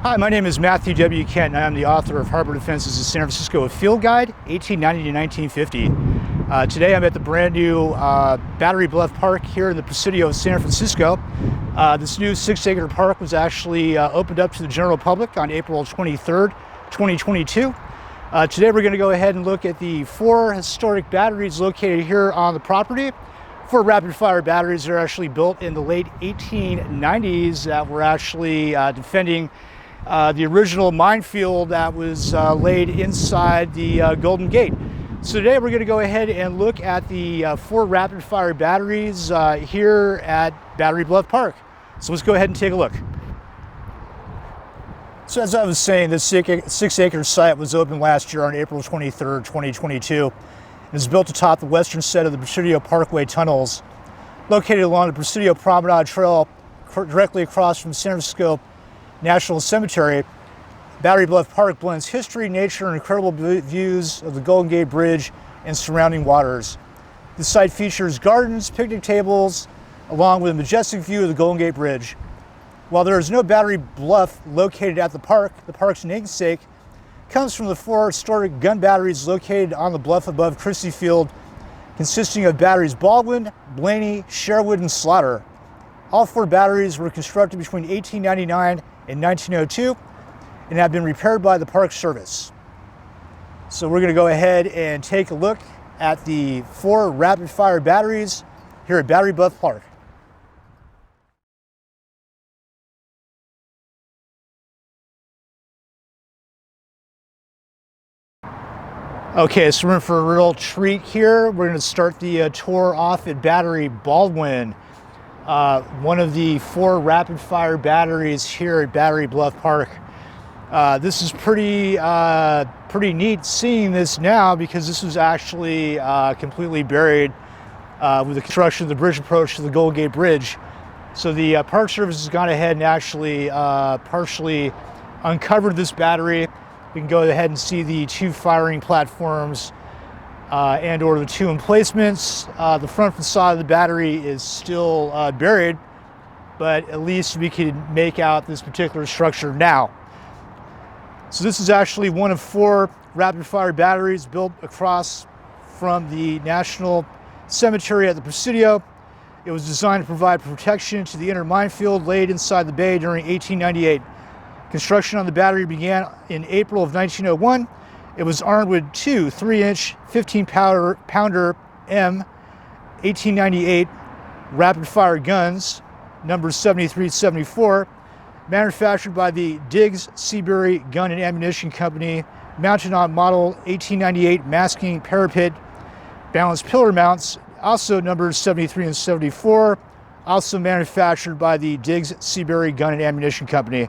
Hi, my name is Matthew W. Kent, and I'm the author of Harbor Defenses in San Francisco, a field guide, 1890 to 1950. Today I'm at the brand new Battery Bluff Park here in the Presidio of San Francisco. This new 6-acre park was actually opened up to the general public on April 23rd, 2022. Today we're going to go ahead and look at the 4 historic batteries located here on the property. 4 rapid-fire batteries that are actually built in the late 1890s that were actually defending the original minefield that was laid inside the Golden Gate. So today we're going to go ahead and look at the 4 rapid-fire batteries here at Battery Bluff Park. So let's go ahead and take a look. So as I was saying, this 6-acre site was opened last year on April 23rd, 2022. It was built atop the western set of the Presidio Parkway tunnels, located along the Presidio Promenade Trail directly across from San Francisco National Cemetery. Battery Bluff Park blends history, nature, and incredible views of the Golden Gate Bridge and surrounding waters. The site features gardens, picnic tables, along with a majestic view of the Golden Gate Bridge. While there is no Battery Bluff located at the park's namesake comes from the 4 historic gun batteries located on the bluff above Christie Field, consisting of Batteries Baldwin, Blaney, Sherwood, and Slaughter. All 4 batteries were constructed between 1899 and 1902 and have been repaired by the Park Service. So we're going to go ahead and take a look at the 4 rapid-fire batteries here at Battery Bluff Park. Okay, so we're in for a real treat here. We're going to start the tour off at Battery Baldwin, one of the 4 rapid-fire batteries here at Battery Bluff Park. This is pretty neat seeing this now, because this was actually completely buried with the construction of the bridge approach to the Golden Gate Bridge. So the Park Service has gone ahead and actually partially uncovered this battery. We can go ahead and see the 2 firing platforms and or the 2 emplacements. The front facade of the battery is still buried, but at least we can make out this particular structure now. So this is actually one of 4 rapid-fire batteries built across from the National Cemetery at the Presidio. It was designed to provide protection to the inner minefield laid inside the bay during 1898. Construction on the battery began in April of 1901. It was armed with 2 3-inch 15-pounder M 1898 rapid-fire guns, numbers 73-74, manufactured by the Diggs Seabury Gun and Ammunition Company, mounted on model 1898 masking parapet balanced pillar mounts, also numbers 73 and 74, also manufactured by the Diggs Seabury Gun and Ammunition Company.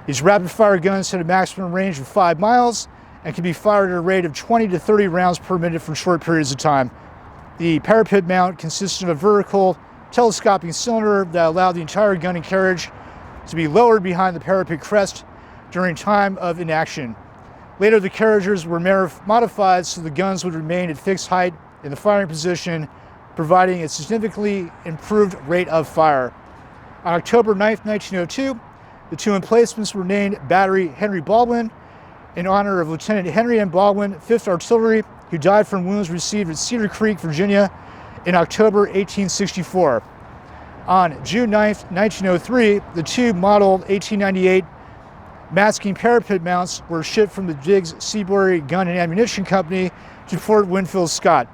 These rapid-fire guns had a maximum range of 5 miles and can be fired at a rate of 20 to 30 rounds per minute for short periods of time. The parapet mount consisted of a vertical telescoping cylinder that allowed the entire gun and carriage to be lowered behind the parapet crest during time of inaction. Later, the carriages were modified so the guns would remain at fixed height in the firing position, providing a significantly improved rate of fire. On October 9th, 1902, the 2 emplacements were named Battery Henry Baldwin in honor of Lieutenant Henry M. Baldwin, 5th Artillery, who died from wounds received at Cedar Creek, Virginia in October 1864. On June 9th, 1903, the 2 model 1898 masking parapet mounts were shipped from the Diggs Seabury Gun and Ammunition Company to Fort Winfield Scott.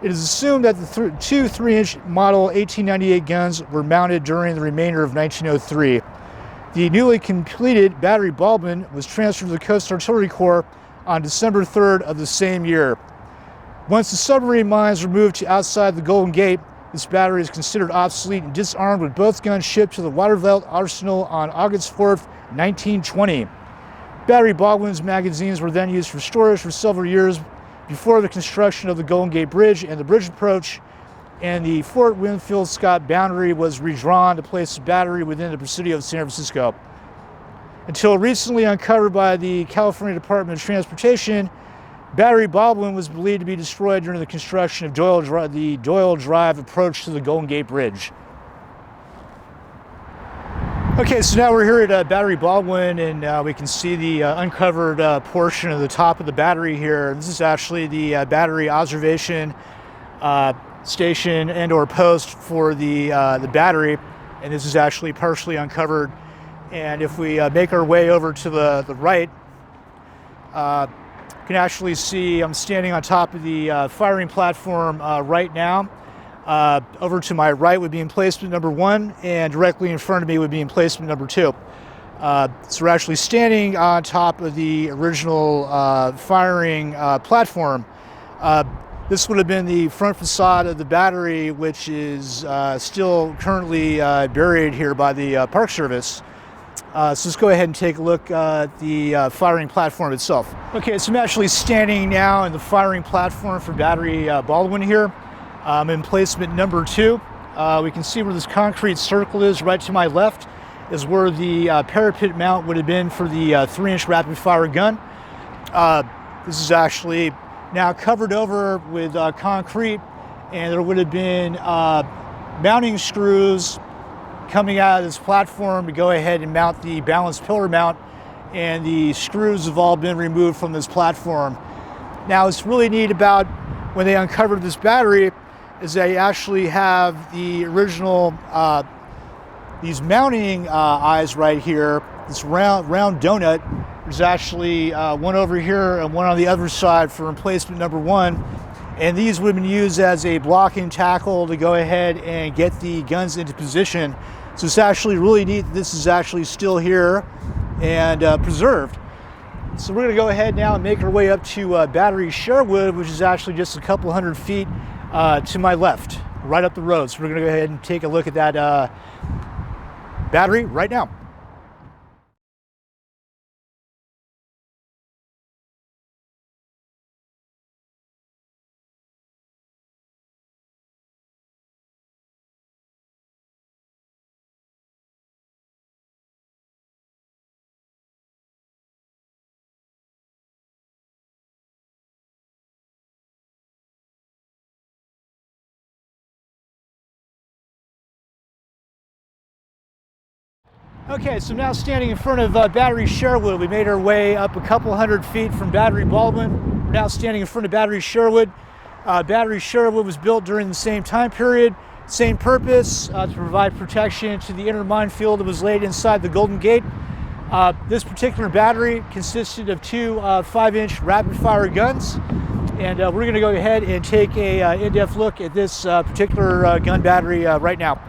It is assumed that the 2 3-inch model 1898 guns were mounted during the remainder of 1903. The newly completed Battery Baldwin was transferred to the Coast Artillery Corps on December 3rd of the same year. Once the submarine mines were moved to outside the Golden Gate, this battery is considered obsolete and disarmed, with both guns shipped to the Watervelt Arsenal on August 4th, 1920. Battery Baldwin's magazines were then used for storage for several years before the construction of the Golden Gate Bridge and the bridge approach, and the Fort Winfield Scott boundary was redrawn to place the battery within the Presidio of San Francisco. Until recently uncovered by the California Department of Transportation, Battery Baldwin was believed to be destroyed during the construction of the Doyle Drive approach to the Golden Gate Bridge. Okay, so now we're here at Battery Baldwin, and we can see the uncovered portion of the top of the battery here. This is actually the battery observation station and/or post for the battery, and this is actually partially uncovered. And if we make our way over to the right, you can actually see I'm standing on top of the firing platform right now. Over to my right would be emplacement number 1, and directly in front of me would be emplacement number 2. So we're actually standing on top of the original firing platform. This would have been the front facade of the battery, which is still currently buried here by the Park Service. So let's go ahead and take a look at the firing platform itself. Okay, so I'm actually standing now in the firing platform for Battery Baldwin here. In placement number 2. We can see where this concrete circle is. Right to my left is where the parapet mount would have been for the 3-inch rapid fire gun. This is actually now covered over with concrete, and there would have been mounting screws coming out of this platform to go ahead and mount the balanced pillar mount, and the screws have all been removed from this platform. Now, what's really neat about when they uncovered this battery is they actually have the original, these mounting eyes right here, this round donut. There's actually one over here and one on the other side for emplacement number 1. And these would have been used as a blocking tackle to go ahead and get the guns into position. So it's actually really neat that this is actually still here and preserved. So we're going to go ahead now and make our way up to Battery Sherwood, which is actually just a couple hundred feet to my left, right up the road. So we're going to go ahead and take a look at that battery right now. Okay, so now standing in front of Battery Sherwood. We made our way up a couple hundred feet from Battery Baldwin. We're now standing in front of Battery Sherwood. Battery Sherwood was built during the same time period, same purpose, to provide protection to the inner minefield that was laid inside the Golden Gate. This particular battery consisted of 2 5-inch rapid-fire guns, and we're going to go ahead and take a in-depth look at this particular gun battery right now.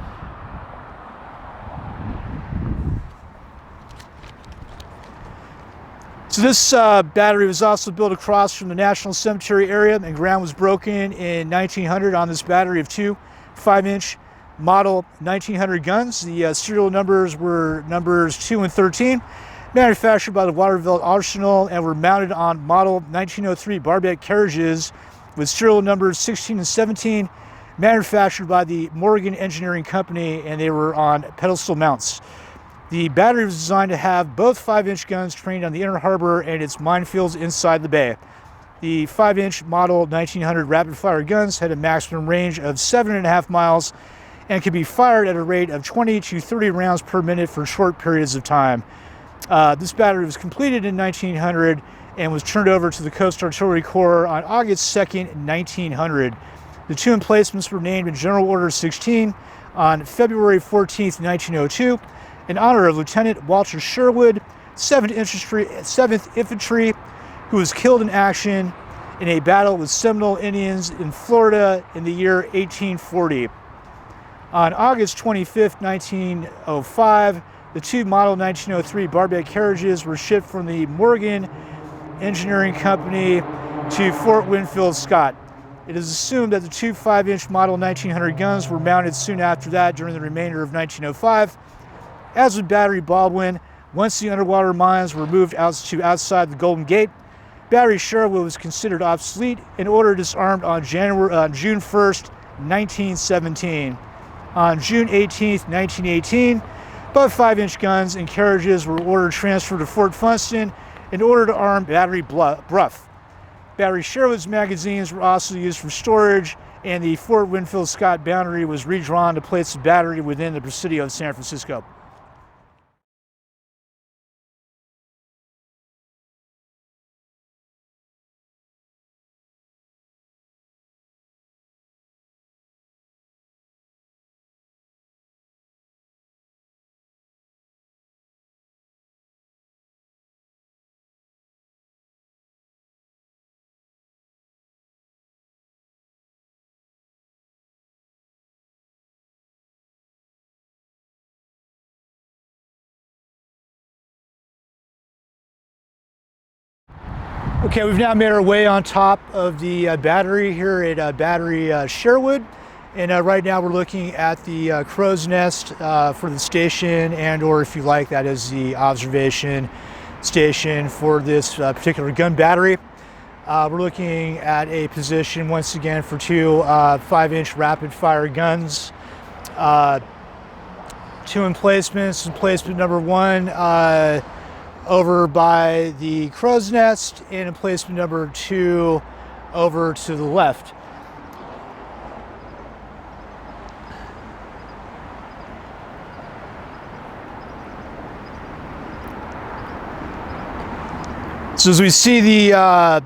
So this battery was also built across from the National Cemetery area, and ground was broken in 1900 on this battery of 2 5-inch model 1900 guns. The serial numbers were numbers 2 and 13, manufactured by the Waterville Arsenal, and were mounted on model 1903 barbette carriages with serial numbers 16 and 17, manufactured by the Morgan Engineering Company, and they were on pedestal mounts. The battery was designed to have both 5-inch guns trained on the inner harbor and its minefields inside the bay. The 5-inch model 1900 rapid-fire guns had a maximum range of 7.5 miles and could be fired at a rate of 20 to 30 rounds per minute for short periods of time. This battery was completed in 1900 and was turned over to the Coast Artillery Corps on August 2nd, 1900. The 2 emplacements were named in General Order 16 on February 14th, 1902, in honor of Lieutenant Walter Sherwood, 7th Infantry, who was killed in action in a battle with Seminole Indians in Florida in the year 1840. On August 25th, 1905, the 2 model 1903 barbette carriages were shipped from the Morgan Engineering Company to Fort Winfield, Scott. It is assumed that the 2 5-inch model 1900 guns were mounted soon after that during the remainder of 1905. As with Battery Baldwin, once the underwater mines were moved out to outside the Golden Gate, Battery Sherwood was considered obsolete and ordered disarmed on June 1st, 1917. On June 18th, 1918, both 5-inch guns and carriages were ordered transferred to Fort Funston in order to arm Battery Bluff. Battery Sherwood's magazines were also used for storage, and the Fort Winfield Scott boundary was redrawn to place the battery within the Presidio of San Francisco. Okay, we've now made our way on top of the battery here at Battery Sherwood. And right now we're looking at the crow's nest for the station, and or if you like, that is the observation station for this particular gun battery. We're looking at a position once again for two 5-inch rapid fire guns. Two emplacements. Emplacement number one over by the crow's nest, and emplacement number two over to the left. So as we see the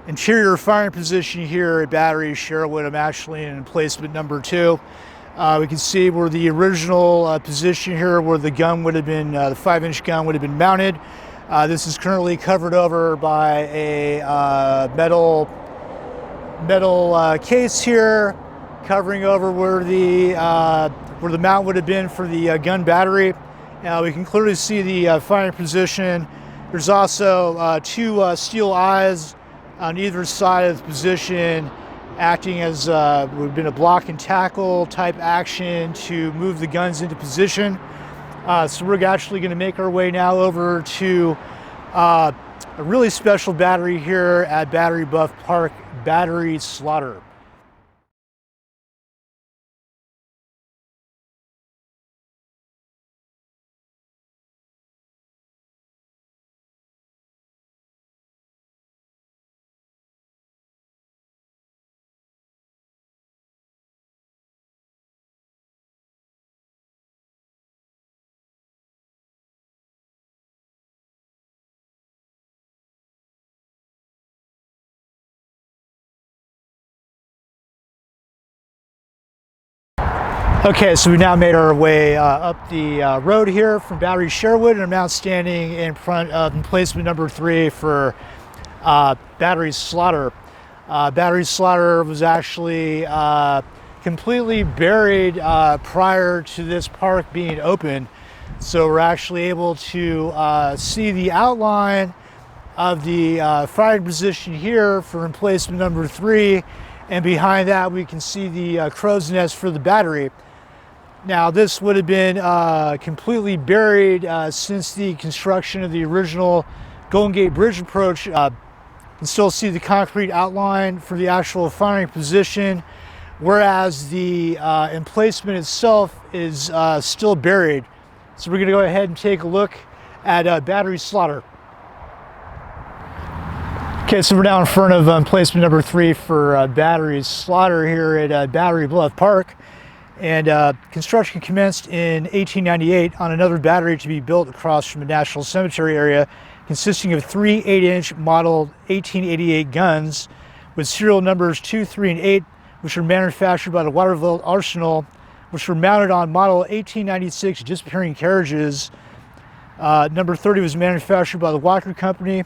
interior firing position here at Battery Sherwood, I'm actually in emplacement number two. We can see where the original position here, where the gun would have been, the 5-inch gun would have been mounted. This is currently covered over by a metal case here, covering over where the mount would have been for the gun battery. We can clearly see the firing position. There's also two steel eyes on either side of the position, acting as would have been a block and tackle type action to move the guns into position. So we're actually going to make our way now over to a really special battery here at Battery Bluff Park, Battery Slaughter. Okay, so we now made our way up the road here from Battery Sherwood, and I'm now standing in front of emplacement number three for Battery Slaughter. Battery Slaughter was actually completely buried prior to this park being open, so we're actually able to see the outline of the firing position here for emplacement number three, and behind that we can see the crow's nest for the battery. Now, this would have been completely buried since the construction of the original Golden Gate Bridge approach. You can still see the concrete outline for the actual firing position, whereas the emplacement itself is still buried. So we're going to go ahead and take a look at Battery Slaughter. Okay, so we're now in front of emplacement number three for Battery Slaughter here at Battery Bluff Park. And construction commenced in 1898 on another battery to be built across from a national cemetery area, consisting of three 8-inch model 1888 guns with serial numbers 2, 3, and 8, which were manufactured by the Waterville Arsenal, which were mounted on model 1896 disappearing carriages. Number 30 was manufactured by the Walker Company.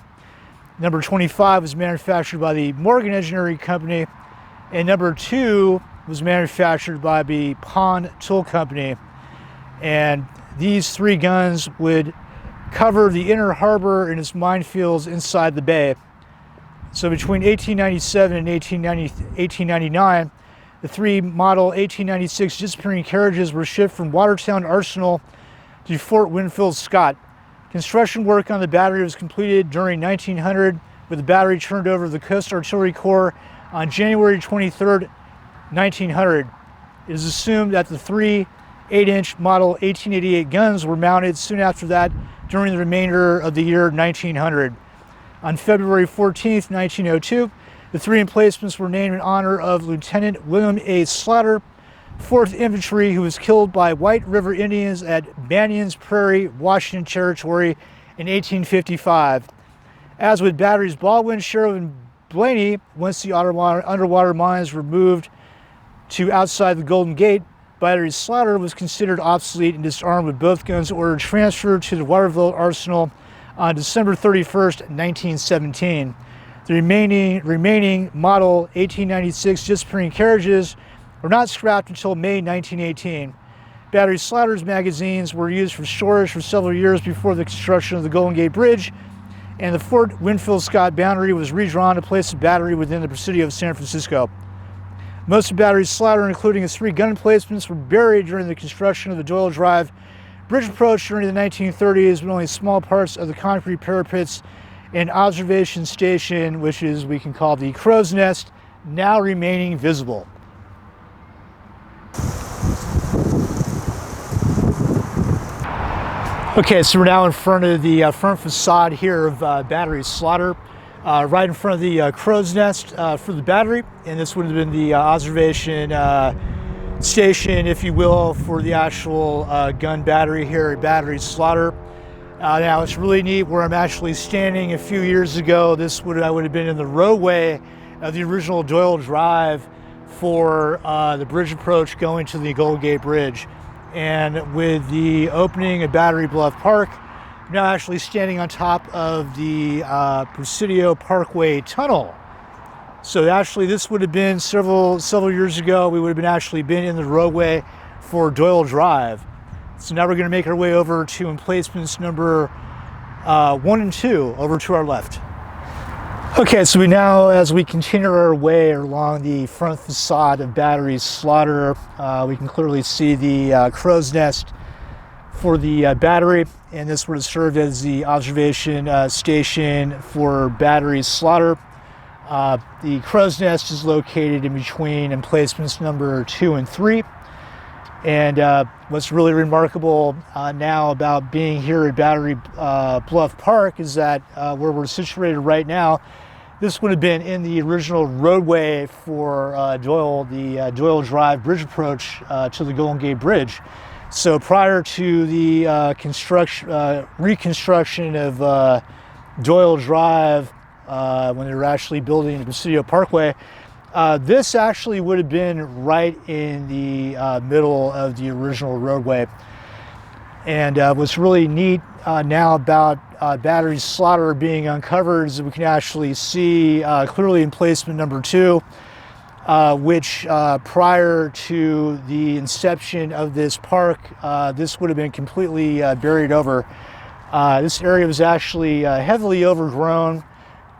Number 25 was manufactured by the Morgan Engineering Company. And number 2 was manufactured by the Pond Tool Company. And these three guns would cover the inner harbor and its minefields inside the bay. So between 1897 and 1899, the three model 1896 disappearing carriages were shipped from Watertown Arsenal to Fort Winfield Scott. Construction work on the battery was completed during 1900, with the battery turned over to the Coast Artillery Corps on January 23rd, 1900. It is assumed that the three 8-inch model 1888 guns were mounted soon after that during the remainder of the year 1900. On February 14th, 1902, the three emplacements were named in honor of Lieutenant William A. Slaughter, 4th Infantry, who was killed by White River Indians at Banyan's Prairie, Washington Territory in 1855. As with Batteries Baldwin, Sherwood, and Blaney, once the underwater mines were moved to outside the Golden Gate, Battery Slaughter was considered obsolete and disarmed, with both guns ordered transferred to the Waterville Arsenal on December 31st, 1917. The remaining model 1896 disappearing carriages were not scrapped until May 1918. Battery Slaughter's magazines were used for storage for several years before the construction of the Golden Gate Bridge and the Fort Winfield Scott boundary was redrawn to place the battery within the Presidio of San Francisco. Most of Battery's slaughter, including its 3 gun emplacements, were buried during the construction of the Doyle Drive bridge approach during the 1930s, with only small parts of the concrete parapets and observation station, which is we can call the Crow's Nest, now remaining visible. Okay, so we're now in front of the front facade here of Battery's slaughter, right in front of the Crow's Nest for the battery, and this would have been the observation station, if you will, for the actual gun battery here at Battery's slaughter. Now it's really neat where I'm actually standing. A few years ago, I would have been in the roadway of the original Doyle Drive for the bridge approach going to the Golden Gate Bridge. And with the opening of Battery Bluff Park, I'm now actually standing on top of the Presidio Parkway Tunnel. So actually this would have been several years ago. We would have been in the roadway for Doyle Drive. So now we're going to make our way over to emplacements number 1 and 2 over to our left. Okay, so as we continue our way along the front facade of Battery's slaughter, we can clearly see the Crow's Nest for the battery, and this would have served as the observation station for Battery's slaughter. The Crow's Nest is located in between emplacements number 2 and 3. And what's really remarkable now about being here at Battery Bluff Park is that where we're situated right now, this would have been in the original roadway for Doyle, the Doyle Drive bridge approach to the Golden Gate Bridge. So prior to the reconstruction of Doyle Drive, when they were actually building the Presidio Parkway, this actually would have been right in the middle of the original roadway. And what's really neat now about Battery's slaughter being uncovered is that we can actually see clearly emplacement number 2, which prior to the inception of this park, this would have been completely buried over. This area was actually heavily overgrown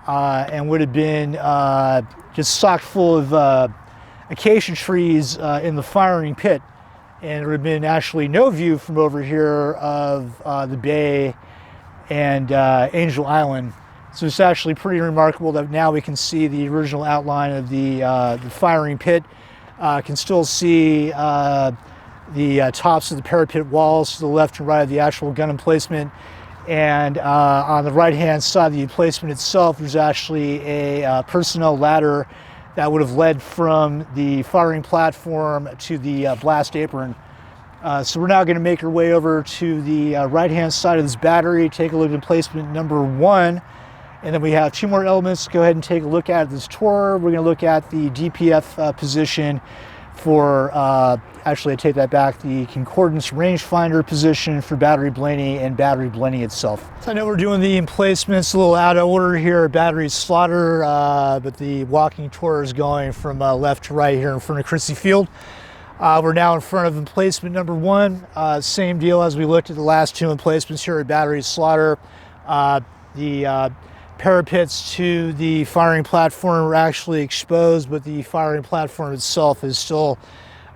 and would have been just socked full of acacia trees in the firing pit. And there would have been actually no view from over here of the bay and Angel Island. So it's actually pretty remarkable that now we can see the original outline of the firing pit. Can still see the tops of the parapet walls to the left and right of the actual gun emplacement. And on the right-hand side of the emplacement itself, there's actually a personnel ladder that would have led from the firing platform to the blast apron. So we're now going to make our way over to the right-hand side of this battery, take a look at emplacement number 1, and then we have 2 more elements to go ahead and take a look at this tour. We're going to look at the DPF position for, actually I take that back, the concordance rangefinder position for Battery Blaney and Battery Blaney itself. So I know we're doing the emplacements a little out of order here at Battery's slaughter, but the walking tour is going from left to right here in front of Christie Field. We're now in front of emplacement number 1. Same deal as we looked at the last 2 emplacements here at Battery's slaughter. The parapets to the firing platform are actually exposed, but the firing platform itself is still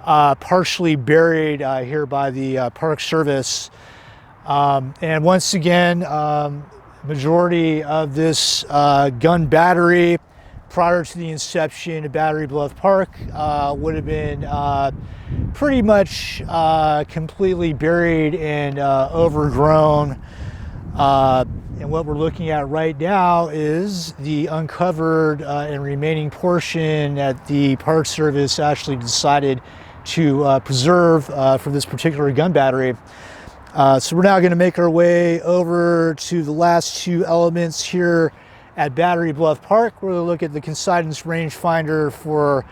partially buried here by the Park Service. And once again, majority of this gun battery prior to the inception of Battery Bluff Park would have been pretty much completely buried and overgrown. And what we're looking at right now is the uncovered and remaining portion that the Park Service actually decided to preserve for this particular gun battery. So we're now going to make our way over to the last 2 elements here at Battery Bluff Park. We're going to look at the concordance rangefinder for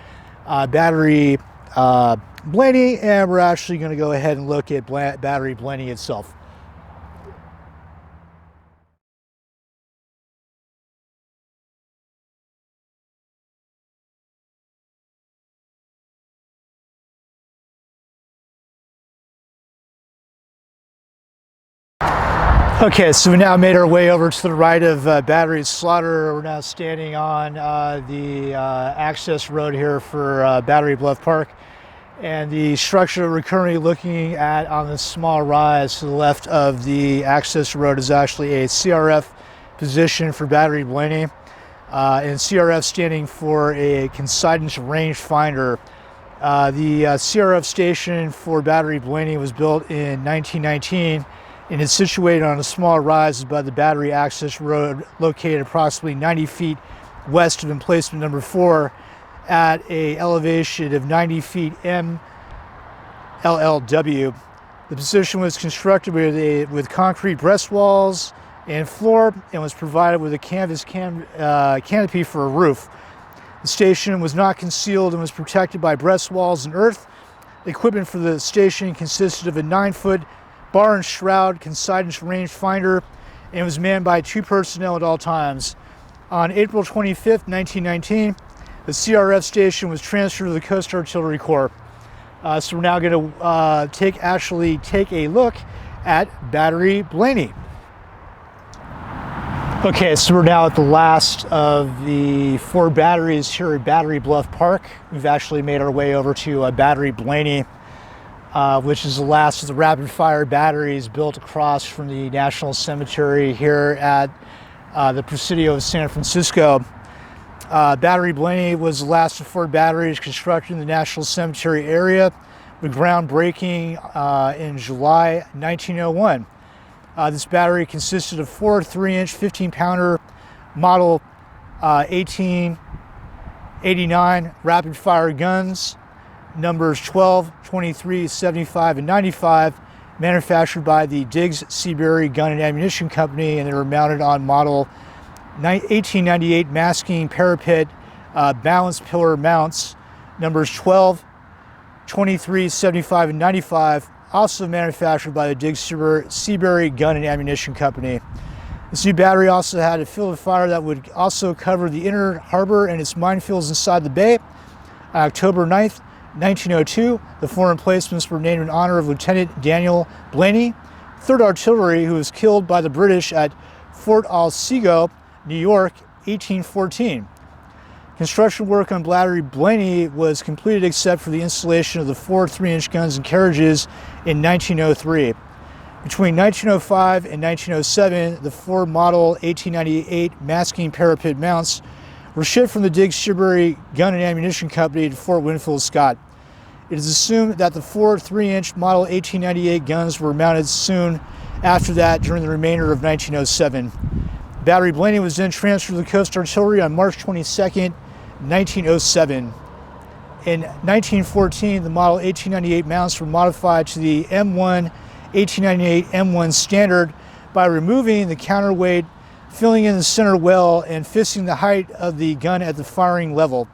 Battery Blaney, and we're actually going to go ahead and look at Battery Blaney itself. Okay, so we now made our way over to the right of Batteries Slaughter. We're now standing on the access road here for Battery Bluff Park. And the structure we're currently looking at on this small rise to the left of the access road is actually a CRF position for Battery Blaney. And CRF standing for a Considence Range Finder. The CRF station for Battery Blaney was built in 1919 and is situated on a small rise above the Battery Access Road, located approximately 90 feet west of emplacement number 4 at an elevation of 90 feet MLLW. The position was constructed with concrete breast walls and floor and was provided with a canvas canopy for a roof. The station was not concealed and was protected by breast walls and earth. The equipment for the station consisted of a 9-foot bar and shroud Considence range finder and was manned by 2 personnel at all times. On April 25th, 1919, the CRF station was transferred to the Coast Artillery Corps. So we're now going to take a look at Battery Blaney. Okay, so we're now at the last of the 4 batteries here at Battery Bluff Park. We've actually made our way over to Battery Blaney, which is the last of the rapid fire batteries built across from the National Cemetery here at the Presidio of San Francisco. Battery Blaney was the last of 4 batteries constructed in the National Cemetery area, with groundbreaking in July 1901. This battery consisted of 4 3-inch 15-pounder model 1889 rapid fire guns, numbers 12, 23, 75, and 95, manufactured by the Diggs Seabury Gun and Ammunition Company, and they were mounted on model 1898 masking parapet balance pillar mounts, numbers 12, 23, 75, and 95, also manufactured by the Diggs Seabury Gun and Ammunition Company. This new battery also had a field of fire that would also cover the inner harbor and its minefields inside the bay. On October 9th, 1902, the 4 emplacements were named in honor of Lieutenant Daniel Blaney, 3rd Artillery, who was killed by the British at Fort Otsego, New York, 1814. Construction work on Battery Blaney was completed except for the installation of the 4 3-inch guns and carriages in 1903. Between 1905 and 1907, the 4 model 1898 masking parapet mounts were shipped from the Diggs Seabury Gun and Ammunition Company to Fort Winfield Scott. It is assumed that the 4 3-inch model 1898 guns were mounted soon after that during the remainder of 1907. Battery Blaney was then transferred to the Coast Artillery on March 22nd, 1907. In 1914, the model 1898 mounts were modified to the M1 1898 M1 standard by removing the counterweight, filling in the center well, and fixing the height of the gun at the firing level.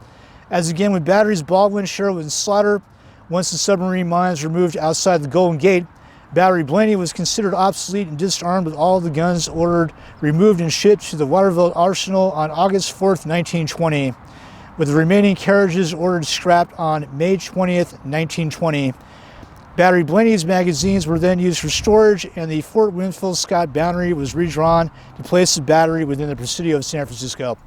As again with Batteries Baldwin, Sherwood, and Slaughter, once the submarine mines were moved outside the Golden Gate, Battery Blaney was considered obsolete and disarmed, with all the guns ordered removed and shipped to the Waterville Arsenal on August 4th, 1920, with the remaining carriages ordered scrapped on May 20th, 1920. Battery Blaney's magazines were then used for storage, and the Fort Winfield Scott boundary was redrawn to place the battery within the Presidio of San Francisco.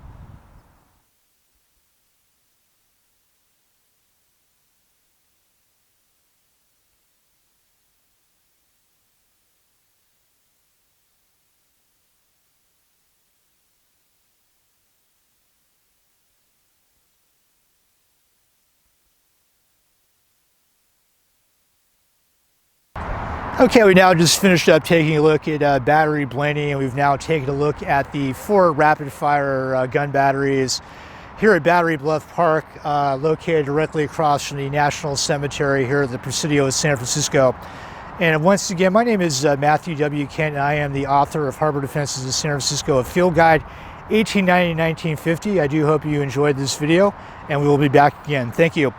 Okay, we now just finished up taking a look at Battery Blaney, and we've now taken a look at the 4 rapid-fire gun batteries here at Battery Bluff Park, located directly across from the National Cemetery here at the Presidio of San Francisco. And once again, my name is Matthew W. Kent, and I am the author of Harbor Defenses of San Francisco, a field guide 1890-1950. I do hope you enjoyed this video, and we will be back again. Thank you.